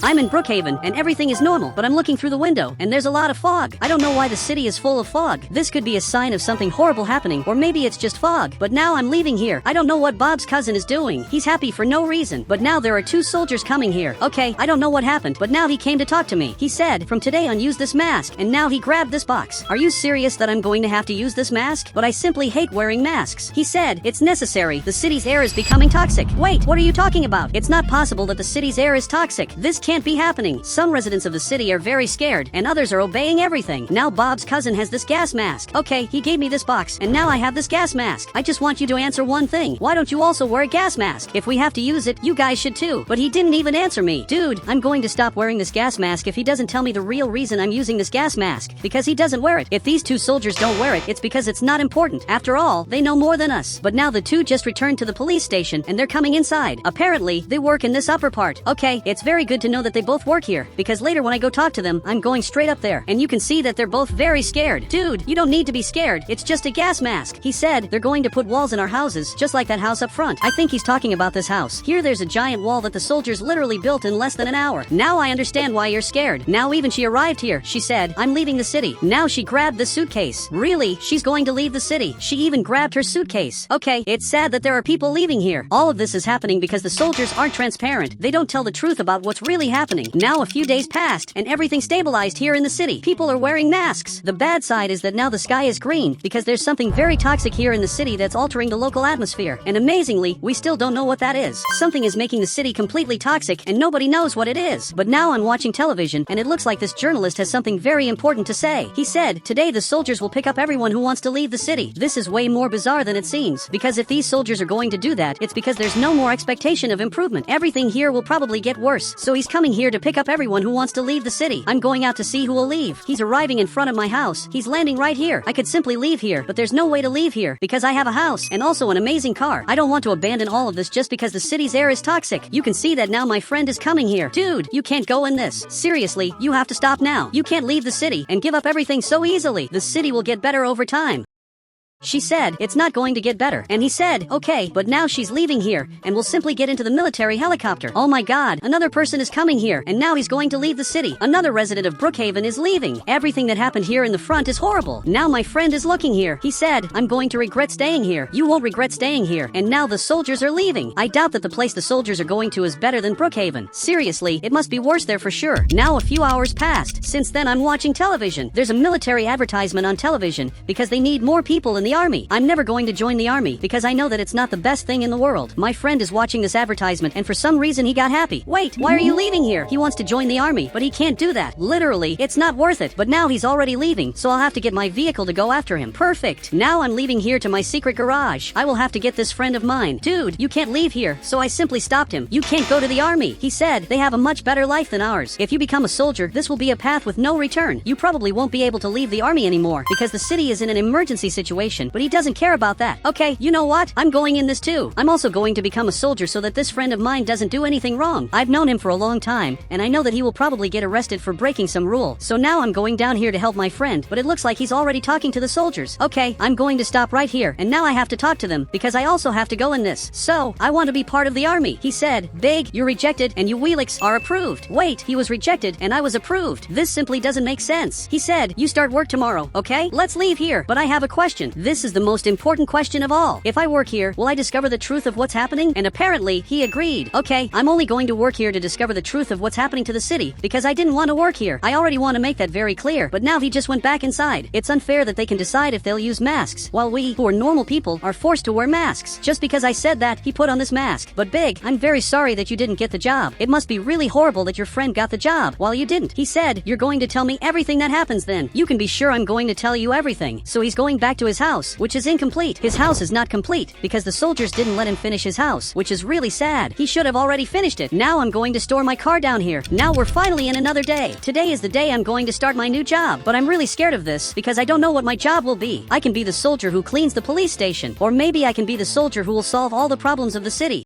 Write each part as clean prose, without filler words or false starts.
I'm in Brookhaven, and everything is normal, but I'm looking through the window, and there's a lot of fog. I don't know why the city is full of fog. This could be a sign of something horrible happening, or maybe it's just fog. But now I'm leaving here. I don't know what Bob's cousin is doing. He's happy for no reason. But now there are two soldiers coming here. Okay, I don't know what happened, but now he came to talk to me. He said, from today on use this mask, and now he grabbed this box. Are you serious that I'm going to have to use this mask? But I simply hate wearing masks. He said, it's necessary. The city's air is becoming toxic. Wait, what are you talking about? It's not possible that the city's air is toxic. This can't be happening. Some residents of the city are very scared, and others are obeying everything. Now Bob's cousin has this gas mask. Okay, he gave me this box, and now I have this gas mask. I just want you to answer one thing. Why don't you also wear a gas mask? If we have to use it, you guys should too. But he didn't even answer me. Dude, I'm going to stop wearing this gas mask if he doesn't tell me the real reason I'm using this gas mask. Because he doesn't wear it. If these two soldiers don't wear it, it's because it's not important. After all, they know more than us. But now the two just returned to the police station, and they're coming inside. Apparently, they work in this upper part. Okay, it's very good to know that they both work here, because later when I go talk to them, I'm going straight up there, and you can see that they're both very scared. Dude, you don't need to be scared. It's just a gas mask. He said they're going to put walls in our houses, just like that house up front. I think he's talking about this house. Here there's a giant wall that the soldiers literally built in less than an hour. Now I understand why you're scared. Now even she arrived here. She said, I'm leaving the city. Now she grabbed the suitcase. Really? She's going to leave the city. She even grabbed her suitcase. Okay, it's sad that there are people leaving here. All of this is happening because the soldiers aren't transparent. They don't tell the truth about what's really happening. Now a few days passed, and everything stabilized here in the city. People are wearing masks. The bad side is that now the sky is green, because there's something very toxic here in the city that's altering the local atmosphere. And amazingly, we still don't know what that is. Something is making the city completely toxic, and nobody knows what it is. But now I'm watching television, and it looks like this journalist has something very important to say. He said, today the soldiers will pick up everyone who wants to leave the city. This is way more bizarre than it seems, because if these soldiers are going to do that, it's because there's no more expectation of improvement. Everything here will probably get worse. So he's coming here to pick up everyone who wants to leave the city. I'm going out to see who will leave. He's arriving in front of my house. He's landing right here. I could simply leave here, but there's no way to leave here because I have a house and also an amazing car. I don't want to abandon all of this just because the city's air is toxic. You can see that now my friend is coming here. Dude, you can't go in this. Seriously, you have to stop now. You can't leave the city and give up everything so easily. The city will get better over time. She said, it's not going to get better. And he said, okay, but now she's leaving here, and we'll simply get into the military helicopter. Oh my god, another person is coming here, and now he's going to leave the city. Another resident of Brookhaven is leaving. Everything that happened here in the front is horrible. Now my friend is looking here. He said, I'm going to regret staying here. You won't regret staying here. And now the soldiers are leaving. I doubt that the place the soldiers are going to is better than Brookhaven. Seriously, it must be worse there for sure. Now a few hours passed. Since then I'm watching television. There's a military advertisement on television, because they need more people in the army. I'm never going to join the army because I know that it's not the best thing in the world. My friend is watching this advertisement and for some reason he got happy. Wait, why are you leaving here? He wants to join the army, but he can't do that. Literally, it's not worth it. But now he's already leaving, so I'll have to get my vehicle to go after him. Perfect. Now I'm leaving here to my secret garage. I will have to get this friend of mine. Dude, you can't leave here. So I simply stopped him. You can't go to the army. He said they have a much better life than ours. If you become a soldier, this will be a path with no return. You probably won't be able to leave the army anymore because the city is in an emergency situation, but he doesn't care about that. Okay, you know what? I'm going in this too. I'm also going to become a soldier so that this friend of mine doesn't do anything wrong. I've known him for a long time, and I know that he will probably get arrested for breaking some rule. So now I'm going down here to help my friend, but it looks like he's already talking to the soldiers. Okay, I'm going to stop right here, and now I have to talk to them, because I also have to go in this. So, I want to be part of the army. He said, Big, you're rejected, and you Wheelix are approved. Wait, he was rejected, and I was approved. This simply doesn't make sense. He said, you start work tomorrow, okay? Let's leave here. But I have a question. This is the most important question of all. If I work here, will I discover the truth of what's happening? And apparently, he agreed. Okay, I'm only going to work here to discover the truth of what's happening to the city, because I didn't want to work here. I already want to make that very clear, but now he just went back inside. It's unfair that they can decide if they'll use masks, while we, who are normal people, are forced to wear masks. Just because I said that, he put on this mask. But Big, I'm very sorry that you didn't get the job. It must be really horrible that your friend got the job, while you didn't. He said, you're going to tell me everything that happens then. You can be sure I'm going to tell you everything. So he's going back to his house, which is incomplete. His house is not complete because the soldiers didn't let him finish his house, which is really sad. He should have already finished it. Now I'm going to store my car down here. Now we're finally in another day. Today is the day I'm going to start my new job, but I'm really scared of this because I don't know what my job will be. I can be the soldier who cleans the police station, or maybe I can be the soldier who will solve all the problems of the city.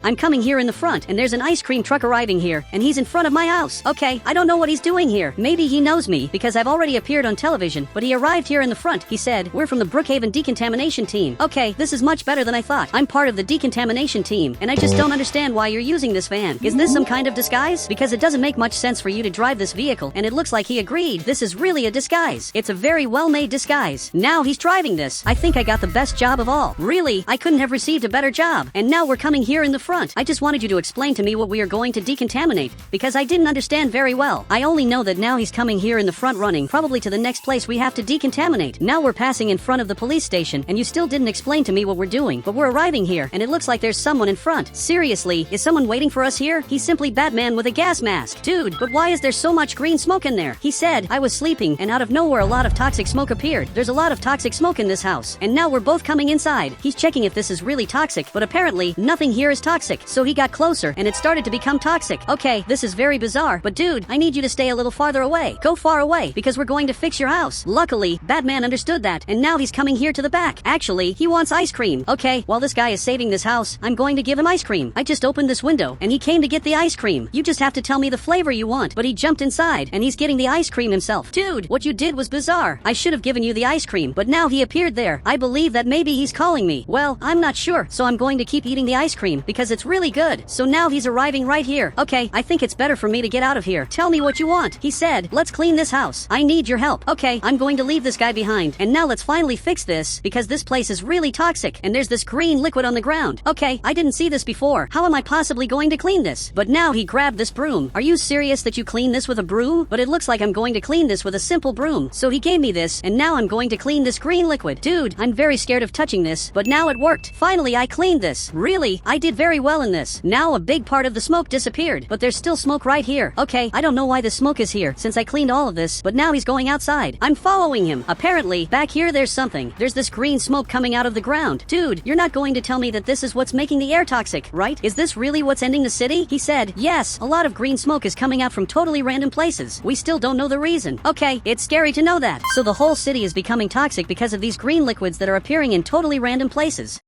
I'm coming here in the front, and there's an ice cream truck arriving here, and he's in front of my house. Okay, I don't know what he's doing here. Maybe he knows me, because I've already appeared on television, but he arrived here in the front. He said, "We're from the Brookhaven decontamination team." Okay, this is much better than I thought. I'm part of the decontamination team, and I just don't understand why you're using this van. Is this some kind of disguise? Because it doesn't make much sense for you to drive this vehicle, and it looks like he agreed. This is really a disguise. It's a very well-made disguise. Now he's driving this. I think I got the best job of all. Really, I couldn't have received a better job. And now we're coming here in the front. I just wanted you to explain to me what we are going to decontaminate, because I didn't understand very well. I only know that now he's coming here in the front running, probably to the next place we have to decontaminate. Now we're passing in front of the police station, and you still didn't explain to me what we're doing, but we're arriving here, and it looks like there's someone in front. Seriously, is someone waiting for us here? He's simply Batman with a gas mask. Dude, but why is there so much green smoke in there? He said, I was sleeping, and out of nowhere a lot of toxic smoke appeared. There's a lot of toxic smoke in this house, and now we're both coming inside. He's checking if this is really toxic, but apparently, nothing here is toxic, so he got closer, and it started to become toxic. Okay, this is very bizarre, but dude, I need you to stay a little farther away. Go far away, because we're going to fix your house. Luckily, Batman understood that, and now he's coming here to the back. Actually, he wants ice cream. Okay, while this guy is saving this house, I'm going to give him ice cream. I just opened this window, and he came to get the ice cream. You just have to tell me the flavor you want, but he jumped inside, and he's getting the ice cream himself. Dude, what you did was bizarre. I should have given you the ice cream, but now he appeared there. I believe that maybe he's calling me. Well, I'm not sure, so I'm going to keep eating the ice cream, because it's really good. So now he's arriving right here. Okay, I think it's better for me to get out of here. Tell me what you want. He said, let's clean this house. I need your help. Okay, I'm going to leave this guy behind. And now let's finally fix this, because this place is really toxic, and there's this green liquid on the ground. Okay, I didn't see this before. How am I possibly going to clean this? But now he grabbed this broom. Are you serious that you clean this with a broom? But it looks like I'm going to clean this with a simple broom. So he gave me this, and now I'm going to clean this green liquid. Dude, I'm very scared of touching this, but now it worked. Finally, I cleaned this. Really, I did very well in this. Now a big part of the smoke disappeared, but there's still smoke right here. Okay, I don't know why the smoke is here, since I cleaned all of this, but now he's going outside. I'm following him. Apparently, back here there's something. There's this green smoke coming out of the ground. Dude, you're not going to tell me that this is what's making the air toxic, right? Is this really what's ending the city? He said, yes, a lot of green smoke is coming out from totally random places. We still don't know the reason. Okay, it's scary to know that. So the whole city is becoming toxic because of these green liquids that are appearing in totally random places.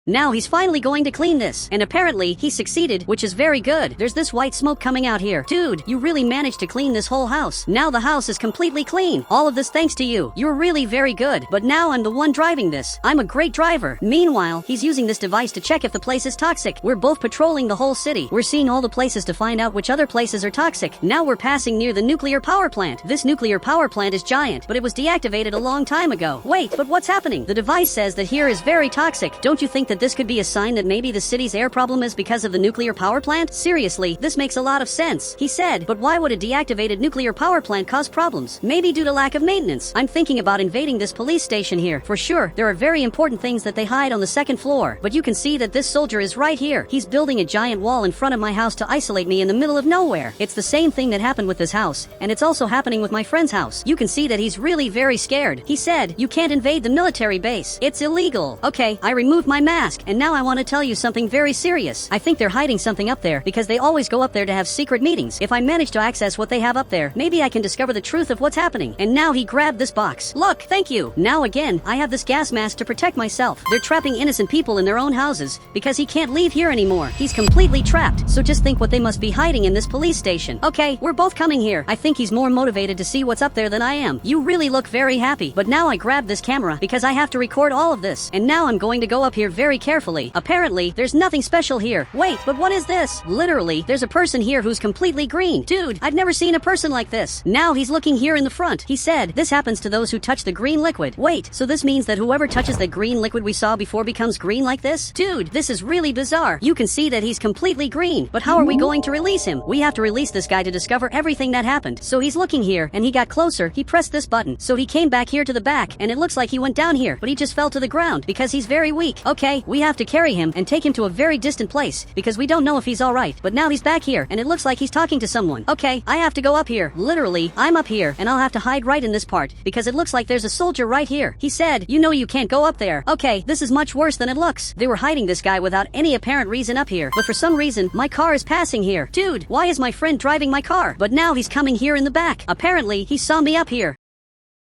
Now he's finally going to clean this, and apparently he succeeded, which is very good. There's this white smoke coming out here. Dude, you really managed to clean this whole house. Now the house is completely clean. All of this thanks to you. You're really very good, but now I'm the one driving this. I'm a great driver. Meanwhile, he's using this device to check if the place is toxic. We're both patrolling the whole city. We're seeing all the places to find out which other places are toxic. Now we're passing near the nuclear power plant. This nuclear power plant is giant, but it was deactivated a long time ago. Wait, but what's happening? The device says that here is very toxic. Don't you think that this could be a sign that maybe the city's air problem is because of the nuclear power plant? Seriously, this makes a lot of sense. He said, but why would a deactivated nuclear power plant cause problems? Maybe due to lack of maintenance. I'm thinking about invading this police station here. For sure, there are very important things that they hide on the second floor. But you can see that this soldier is right here. He's building a giant wall in front of my house to isolate me in the middle of nowhere. It's the same thing that happened with this house, and it's also happening with my friend's house. You can see that he's really very scared. He said, you can't invade the military base. It's illegal. Okay, I removed my mask, and now I want to tell you something very serious. I think they're hiding something up there, because they always go up there to have secret meetings. If I manage to access what they have up there, maybe I can discover the truth of what's happening. And now he grabbed this box. Look, thank you. Now again, I have this gas mask to protect myself. They're trapping innocent people in their own houses, because he can't leave here anymore. He's completely trapped. So just think what they must be hiding in this police station. Okay, we're both coming here. I think he's more motivated to see what's up there than I am. You really look very happy. But now I grabbed this camera, because I have to record all of this. And now I'm going to go up here very carefully. Apparently, there's nothing special here. Wait, but what is this? Literally, there's a person here who's completely green. Dude, I've never seen a person like this. Now he's looking here in the front. He said, this happens to those who touch the green liquid. Wait, so this means that whoever touches the green liquid we saw before becomes green like this? Dude, this is really bizarre. You can see that he's completely green. But how are we going to release him? We have to release this guy to discover everything that happened. So he's looking here, and he got closer. He pressed this button. So he came back here to the back, and it looks like he went down here, but he just fell to the ground because he's very weak. Okay, we have to carry him and take him to a very distant place, because we don't know if he's alright. But now he's back here, and it looks like he's talking to someone. Okay, I have to go up here. Literally, I'm up here, and I'll have to hide right in this part, because it looks like there's a soldier right here. He said, you know you can't go up there. Okay, this is much worse than it looks. They were hiding this guy without any apparent reason up here, but for some reason, my car is passing here. Dude, why is my friend driving my car? But now he's coming here in the back. Apparently, he saw me up here.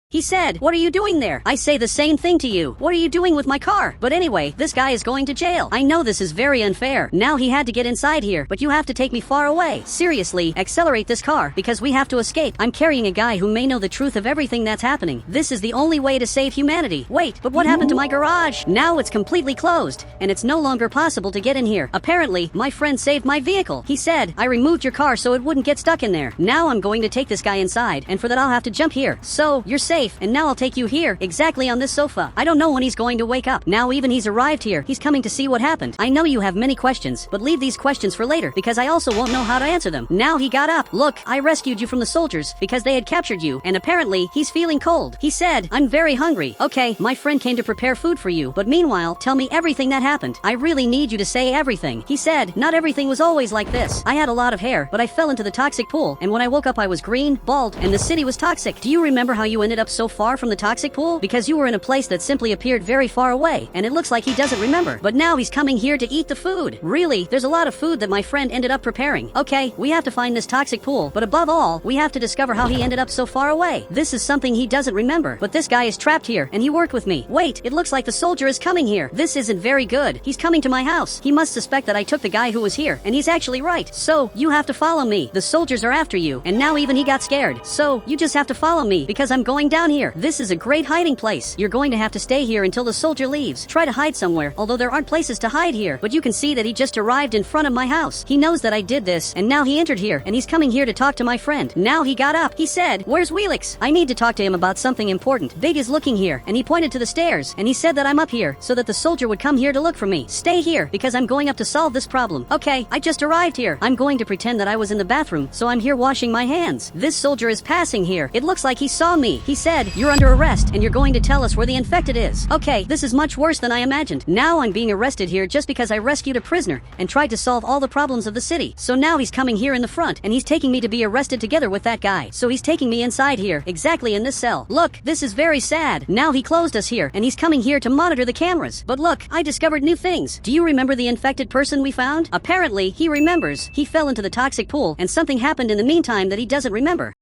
He said, "What are you doing there?" I say the same thing to you. "What are you doing with my car?" But anyway, this guy is going to jail. I know this is very unfair. Now he had to get inside here, but you have to take me far away. Seriously, accelerate this car, because we have to escape. I'm carrying a guy who may know the truth of everything that's happening. This is the only way to save humanity. Wait, but what happened to my garage? Now it's completely closed, and it's no longer possible to get in here. Apparently, my friend saved my vehicle. He said, "I removed your car so it wouldn't get stuck in there." Now I'm going to take this guy inside, and for that I'll have to jump here. So, you're safe. And now I'll take you here, exactly on this sofa. I don't know when he's going to wake up. Now even he's arrived here, he's coming to see what happened. I know you have many questions, but leave these questions for later, because I also won't know how to answer them. Now he got up. "Look, I rescued you from the soldiers, because they had captured you, and apparently, he's feeling cold." He said, "I'm very hungry." "Okay, my friend came to prepare food for you, but meanwhile, tell me everything that happened. I really need you to say everything." He said, "Not everything was always like this. I had a lot of hair, but I fell into the toxic pool, and when I woke up I was green, bald, and the city was toxic. Do you remember how you ended up so far from the toxic pool? Because you were in a place that simply appeared very far away, and it looks like he doesn't remember. But now he's coming here to eat the food." Really, there's a lot of food that my friend ended up preparing. Okay, we have to find this toxic pool, but above all, we have to discover how he ended up so far away. This is something he doesn't remember, but this guy is trapped here, and he worked with me. Wait, it looks like the soldier is coming here. This isn't very good. He's coming to my house. He must suspect that I took the guy who was here, and he's actually right. So, you have to follow me. The soldiers are after you, and now even he got scared. So, you just have to follow me, because I'm going down here. This is a great hiding place. You're going to have to stay here until the soldier leaves. Try to hide somewhere, although there aren't places to hide here. But you can see that he just arrived in front of my house. He knows that I did this, and now he entered here, and he's coming here to talk to my friend. Now he got up. He said, "Where's Wheelix? I need to talk to him about something important. Big is looking here," and he pointed to the stairs, and he said that I'm up here, so that the soldier would come here to look for me. "Stay here, because I'm going up to solve this problem." "Okay, I just arrived here. I'm going to pretend that I was in the bathroom, so I'm here washing my hands. This soldier is passing here. It looks like he saw me. He said, 'You're under arrest, and you're going to tell us where the infected is.' Okay, this is much worse than I imagined. Now I'm being arrested here just because I rescued a prisoner and tried to solve all the problems of the city. So now he's coming here in the front, and he's taking me to be arrested together with that guy. So he's taking me inside here, exactly in this cell. Look, this is very sad. Now he closed us here, and he's coming here to monitor the cameras. But look, I discovered new things. Do you remember the infected person we found? Apparently, he remembers. He fell into the toxic pool, and something happened in the meantime that he doesn't remember.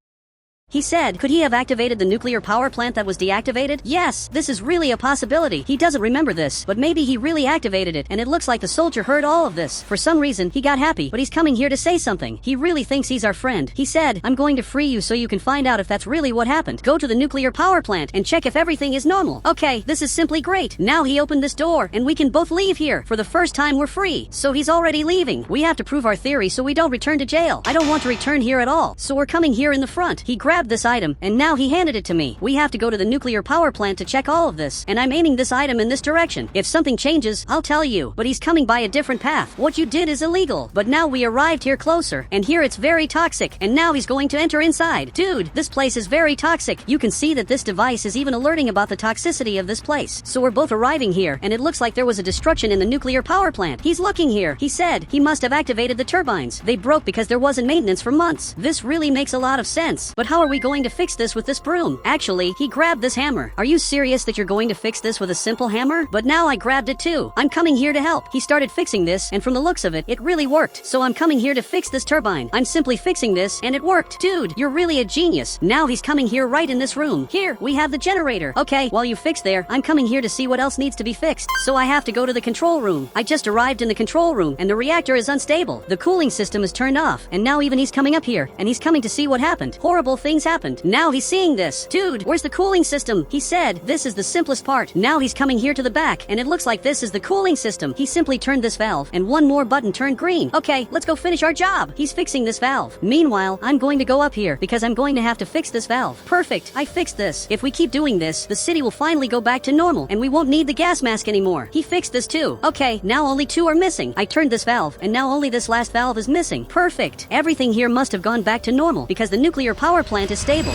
He said, could he have activated the nuclear power plant that was deactivated? Yes, this is really a possibility. He doesn't remember this, but maybe he really activated it, and it looks like the soldier heard all of this. For some reason, he got happy, but he's coming here to say something. He really thinks he's our friend. He said, I'm going to free you so you can find out if that's really what happened. Go to the nuclear power plant and check if everything is normal. Okay, this is simply great. Now he opened this door, and we can both leave here. For the first time, we're free. So he's already leaving. We have to prove our theory so we don't return to jail. I don't want to return here at all. So we're coming here in the front. He grabbed this item, and now he handed it to me. We have to go to the nuclear power plant to check all of this, and I'm aiming this item in this direction. If something changes, I'll tell you. But he's coming by a different path. What you did is illegal. But now we arrived here closer, and here it's very toxic, and now he's going to enter inside. Dude, this place is very toxic. You can see that this device is even alerting about the toxicity of this place. So we're both arriving here, and it looks like there was a destruction in the nuclear power plant. He's looking here. He said he must have activated the turbines. They broke because there wasn't maintenance for months. This really makes a lot of sense. But how are we going to fix this with this broom? Actually, he grabbed this hammer. Are you serious that you're going to fix this with a simple hammer? But now I grabbed it too. I'm coming here to help. He started fixing this, and from the looks of it, it really worked. So I'm coming here to fix this turbine. I'm simply fixing this, and it worked. Dude, you're really a genius. Now he's coming here right in this room. Here, we have the generator. Okay, while you fix there, I'm coming here to see what else needs to be fixed. So I have to go to the control room. I just arrived in the control room, and the reactor is unstable. The cooling system is turned off, and now even he's coming up here, and he's coming to see what happened. Horrible things happened. Now he's seeing this. Dude, where's the cooling system? He said, this is the simplest part. Now he's coming here to the back, and it looks like this is the cooling system. He simply turned this valve, and one more button turned green. Okay, let's go finish our job. He's fixing this valve. Meanwhile, I'm going to go up here, because I'm going to have to fix this valve. Perfect, I fixed this. If we keep doing this, the city will finally go back to normal, and we won't need the gas mask anymore. He fixed this too. Okay, now only two are missing. I turned this valve, and now only this last valve is missing. Perfect. Everything here must have gone back to normal, because the nuclear power plant is stable.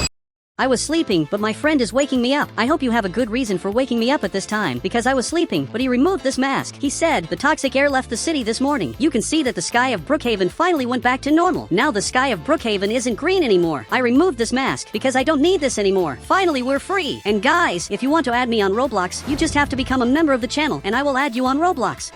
I was sleeping, but my friend is waking me up. I hope you have a good reason for waking me up at this time, because I was sleeping, but he removed this mask. He said, the toxic air left the city this morning. You can see that the sky of Brookhaven finally went back to normal. Now the sky of Brookhaven isn't green anymore. I removed this mask, because I don't need this anymore. Finally, we're free. And guys, if you want to add me on Roblox, you just have to become a member of the channel, and I will add you on Roblox.